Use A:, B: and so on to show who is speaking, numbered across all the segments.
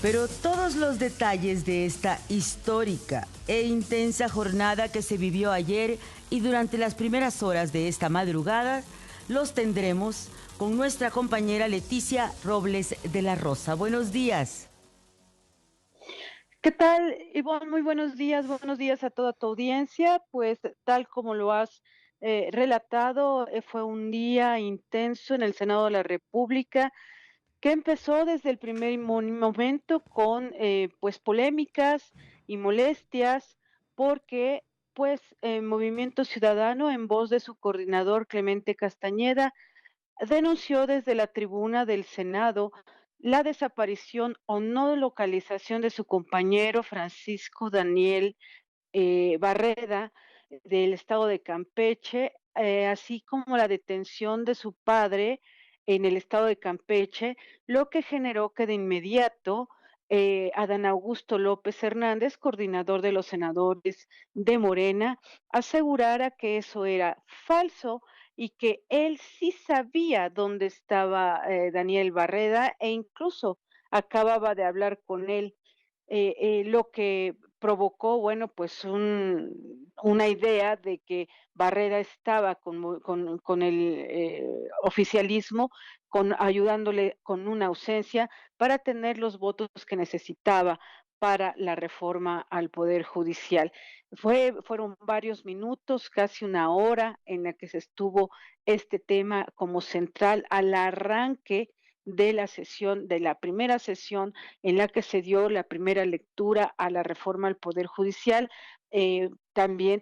A: Pero todos los detalles de esta histórica e intensa jornada que se vivió ayer y durante las primeras horas de esta madrugada los tendremos con nuestra compañera Leticia Robles de la Rosa. Buenos días.
B: ¿Qué tal, Ivonne? Muy buenos días a toda tu audiencia. Pues tal como lo has relatado, fue un día intenso en el Senado de la República que empezó desde el primer momento con pues polémicas y molestias porque pues Movimiento Ciudadano en voz de su coordinador Clemente Castañeda denunció desde la tribuna del Senado la desaparición o no localización de su compañero Francisco Daniel Barreda del estado de Campeche, así como la detención de su padre en el estado de Campeche, lo que generó que de inmediato Adán Augusto López Hernández, coordinador de los senadores de Morena, asegurara que eso era falso y que él sí sabía dónde estaba Daniel Barreda e incluso acababa de hablar con él, lo que provocó, bueno, pues una idea de que Barrera estaba con el oficialismo, ayudándole con una ausencia para tener los votos que necesitaba para la reforma al Poder Judicial. Fueron varios minutos, casi una hora, en la que se estuvo este tema como central al arranque de la sesión, de la primera sesión en la que se dio la primera lectura a la reforma al Poder Judicial. También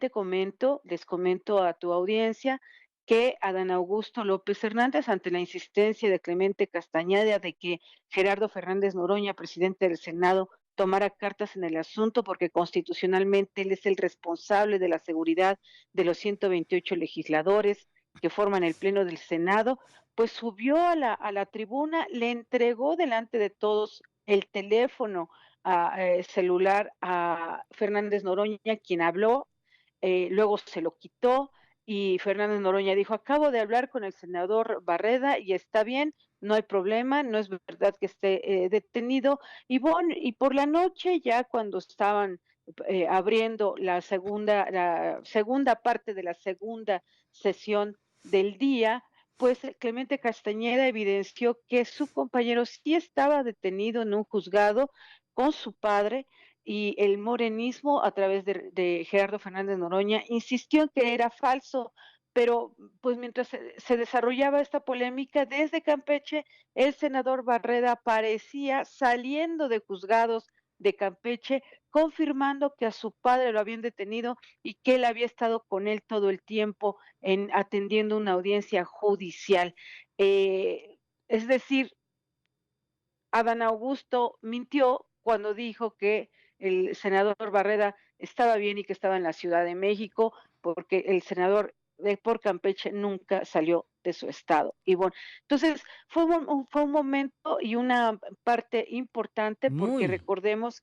B: les comento a tu audiencia que Adán Augusto López Hernández, ante la insistencia de Clemente Castañeda de que Gerardo Fernández Noroña, presidente del Senado, tomara cartas en el asunto porque constitucionalmente él es el responsable de la seguridad de los 128 legisladores que forman el Pleno del Senado, pues subió a la tribuna, le entregó delante de todos el teléfono celular a Fernández Noroña, quien habló, luego se lo quitó y Fernández Noroña dijo, acabo de hablar con el senador Barreda y está bien, no hay problema, no es verdad que esté detenido. Y por la noche, ya cuando estaban abriendo la segunda parte de la segunda sesión del día, pues Clemente Castañeda evidenció que su compañero sí estaba detenido en un juzgado con su padre y el morenismo a través de Gerardo Fernández Noroña insistió en que era falso, pero pues mientras se desarrollaba esta polémica desde Campeche, el senador Barreda aparecía saliendo de juzgados de Campeche, confirmando que a su padre lo habían detenido y que él había estado con él todo el tiempo en atendiendo una audiencia judicial. Es decir, Adán Augusto mintió cuando dijo que el senador Barreda estaba bien y que estaba en la Ciudad de México, porque el senador por Campeche nunca salió de su estado. Y bueno, entonces fue un momento y una parte importante porque
A: Muy.
B: recordemos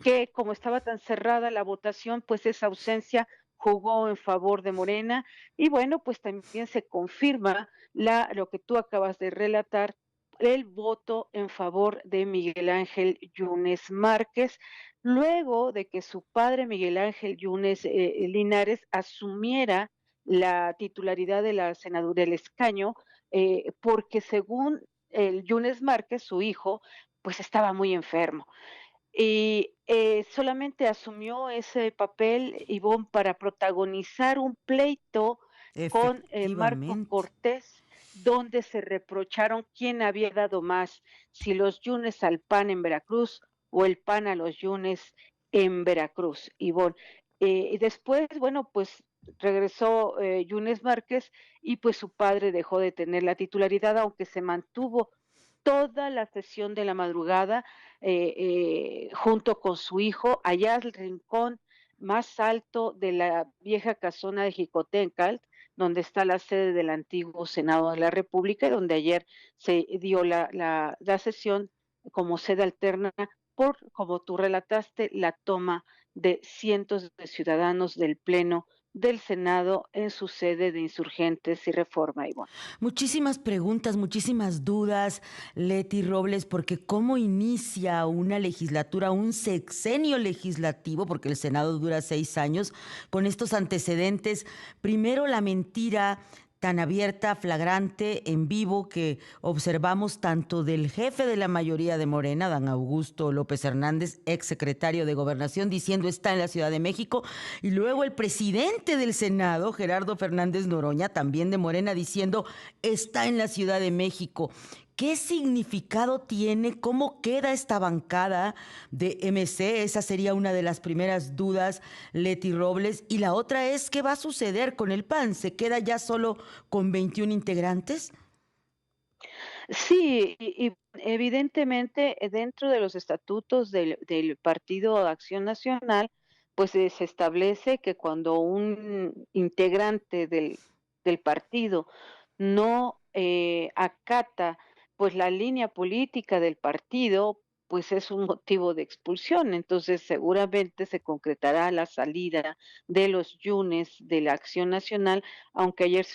B: que como estaba tan cerrada la votación, pues esa ausencia jugó en favor de Morena y bueno, pues también se confirma lo que tú acabas de relatar, el voto en favor de Miguel Ángel Yunes Márquez, luego de que su padre Miguel Ángel Yunes Linares asumiera la titularidad de la senadura del escaño, porque según el Yunes Márquez, su hijo, pues estaba muy enfermo y solamente asumió ese papel, Ivonne, para protagonizar un pleito con Marco
A: Efectivamente.
B: Cortés, donde se reprocharon quién había dado más, si los Yunes al PAN en Veracruz o el PAN a los Yunes en Veracruz, Ivonne. Y después, bueno, pues regresó Yunes Márquez y pues su padre dejó de tener la titularidad, aunque se mantuvo toda la sesión de la madrugada junto con su hijo allá al rincón más alto de la vieja casona de Jicotencatl, donde está la sede del antiguo Senado de la República, y donde ayer se dio la sesión como sede alterna por, como tú relataste, la toma de cientos de ciudadanos del Pleno del Senado en su sede de Insurgentes y Reforma, Ivonne.
A: Muchísimas preguntas, muchísimas dudas, Leti Robles, porque cómo inicia una legislatura, un sexenio legislativo, porque el Senado dura 6 años, con estos antecedentes. Primero, la mentira tan abierta, flagrante, en vivo, que observamos tanto del jefe de la mayoría de Morena, Dan Augusto López Hernández, ex secretario de Gobernación, diciendo está en la Ciudad de México, y luego el presidente del Senado, Gerardo Fernández Noroña, también de Morena, diciendo está en la Ciudad de México. ¿Qué significado tiene? ¿Cómo queda esta bancada de MC? Esa sería una de las primeras dudas, Leti Robles. Y la otra es, ¿qué va a suceder con el PAN? ¿Se queda ya solo con 21 integrantes?
B: Sí, y evidentemente, dentro de los estatutos del Partido Acción Nacional, pues, se establece que cuando un integrante del partido no, acata, pues, la línea política del partido, pues, es un motivo de expulsión. Entonces, seguramente se concretará la salida de los Yunes de la Acción Nacional, aunque ayer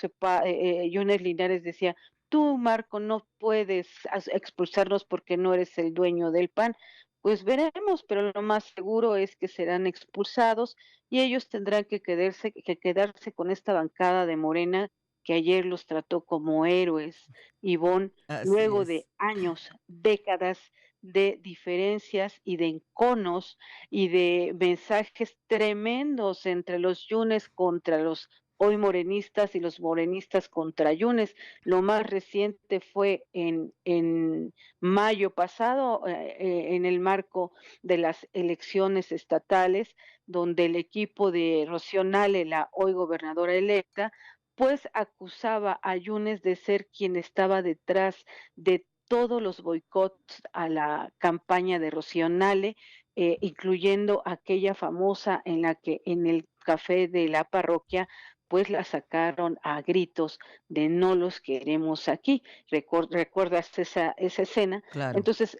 B: Yunes Linares decía: "Tú, Marco, no puedes expulsarnos porque no eres el dueño del PAN". Pues veremos, pero lo más seguro es que serán expulsados y ellos tendrán que quedarse con esta bancada de Morena que ayer los trató como héroes, Ivonne,
A: Así
B: luego de
A: es.
B: años, décadas de diferencias y de enconos y de mensajes tremendos entre los Yunes contra los hoy morenistas y los morenistas contra Yunes. Lo más reciente fue en mayo pasado, en el marco de las elecciones estatales, donde el equipo de Rocío Nale, la hoy gobernadora electa, pues acusaba a Yunes de ser quien estaba detrás de todos los boicots a la campaña de Rocío Nale, incluyendo aquella famosa en la que en el café de la parroquia pues la sacaron a gritos de no los queremos aquí. ¿Recuerdas esa escena?
A: Claro.
B: Entonces,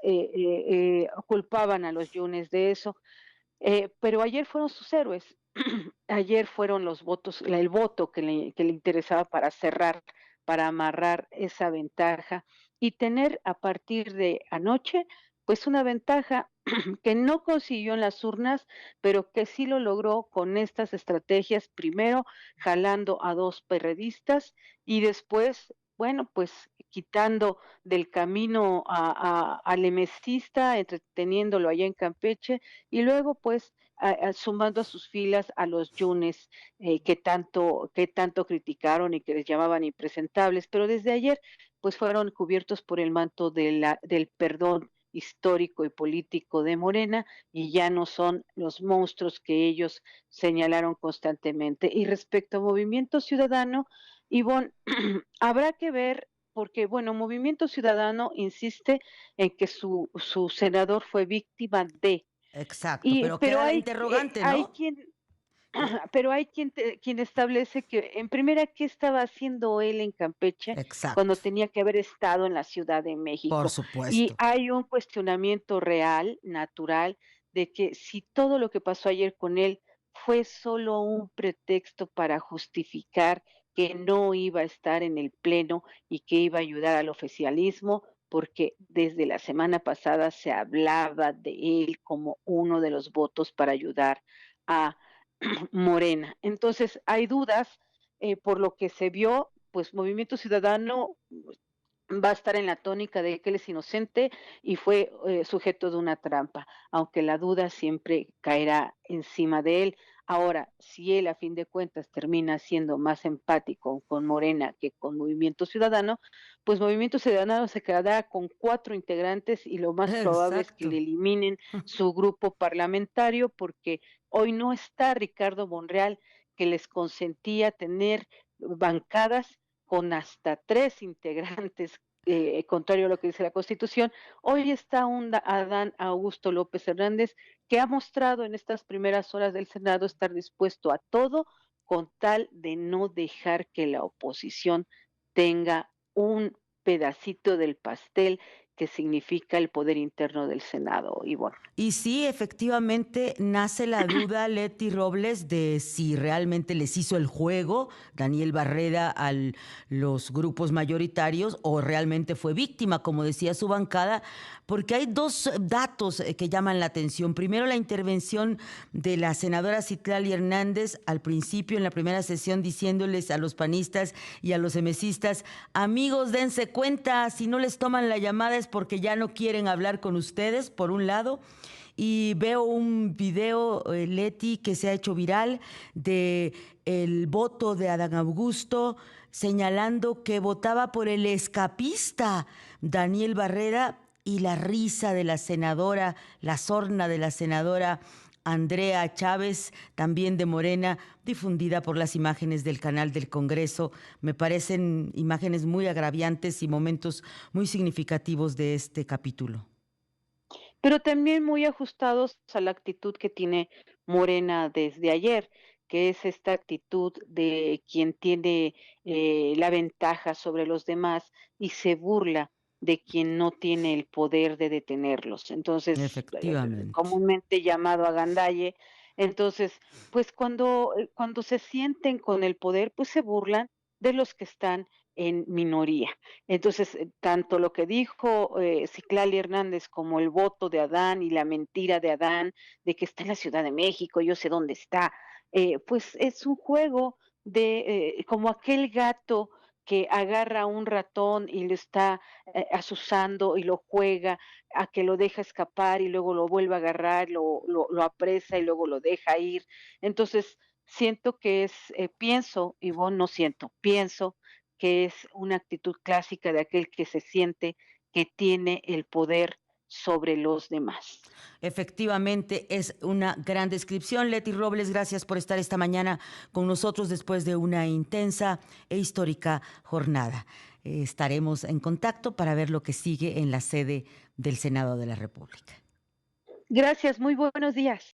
B: culpaban a los Yunes de eso, pero ayer fueron sus héroes. Ayer fueron los votos, el voto que le interesaba para cerrar, para amarrar esa ventaja y tener a partir de anoche, pues una ventaja que no consiguió en las urnas, pero que sí lo logró con estas estrategias, primero jalando a 2 perredistas y después, bueno, pues quitando del camino al emecista, entreteniéndolo allá en Campeche, y luego, pues, sumando a sus filas a los Yunes, que tanto criticaron y que les llamaban impresentables. Pero desde ayer, pues, fueron cubiertos por el manto del perdón histórico y político de Morena, y ya no son los monstruos que ellos señalaron constantemente. Y respecto a Movimiento Ciudadano, Ivonne, habrá que ver, porque, bueno, Movimiento Ciudadano insiste en que su senador fue víctima de,
A: Exacto,
B: y
A: pero
B: pero
A: queda la
B: hay
A: interrogante,
B: hay
A: ¿no?
B: quien
A: Eh,
B: pero hay quien establece que, en primera, ¿qué estaba haciendo él en Campeche cuando
A: exacto,
B: tenía que haber estado en la Ciudad de
A: por
B: México? Y
A: supuesto.
B: hay un cuestionamiento real, natural, de que si todo lo que pasó ayer con él fue solo un pretexto para justificar que no iba a estar en el pleno y que iba a ayudar al oficialismo, porque desde la semana pasada se hablaba de él como uno de los votos para ayudar a Morena. Entonces, hay dudas, por lo que se vio, pues Movimiento Ciudadano va a estar en la tónica de que él es inocente y fue sujeto de una trampa, aunque la duda siempre caerá encima de él. Ahora, si él a fin de cuentas termina siendo más empático con Morena que con Movimiento Ciudadano, pues Movimiento Ciudadano se quedará con 4 integrantes y lo más probable es que le
A: Exacto.
B: eliminen su grupo parlamentario porque hoy no está Ricardo Monreal, que les consentía tener bancadas con hasta 3 integrantes, contrario a lo que dice la Constitución. Hoy está un Adán Augusto López Hernández, que ha mostrado en estas primeras horas del Senado estar dispuesto a todo con tal de no dejar que la oposición tenga un pedacito del pastel que significa el poder interno del Senado, Ivonne.
A: Y sí, efectivamente, nace la duda, Leti Robles, de si realmente les hizo el juego Daniel Barreda a los grupos mayoritarios o realmente fue víctima, como decía su bancada, porque hay dos datos que llaman la atención. Primero, la intervención de la senadora Citlali Hernández al principio, en la primera sesión, diciéndoles a los panistas y a los emesistas: amigos, dense cuenta, si no les toman la llamada es porque ya no quieren hablar con ustedes, por un lado. Y veo un video, Leti, que se ha hecho viral de el voto de Adán Augusto, señalando que votaba por el escapista Daniel Barrera, y la risa de la senadora, la sorna de la senadora Andrea Chávez, también de Morena, difundida por las imágenes del canal del Congreso. Me parecen imágenes muy agraviantes y momentos muy significativos de este capítulo.
B: Pero también muy ajustados a la actitud que tiene Morena desde ayer, que es esta actitud de quien tiene la ventaja sobre los demás y se burla de quien no tiene el poder de detenerlos. Entonces,
A: Efectivamente.
B: comúnmente llamado agandalle. Entonces, pues cuando se sienten con el poder, pues se burlan de los que están en minoría. Entonces, tanto lo que dijo Citlali Hernández como el voto de Adán y la mentira de Adán de que está en la Ciudad de México, yo sé dónde está, pues es un juego de como aquel gato que agarra a un ratón y lo está asusando y lo juega a que lo deja escapar y luego lo vuelve a agarrar, lo apresa y luego lo deja ir. Entonces, siento que pienso, Ivonne, no siento, pienso que es una actitud clásica de aquel que se siente que tiene el poder sobre los demás.
A: Efectivamente, es una gran descripción. Leti Robles, gracias por estar esta mañana con nosotros después de una intensa e histórica jornada. Estaremos en contacto para ver lo que sigue en la sede del Senado de la República.
B: Gracias, muy buenos días.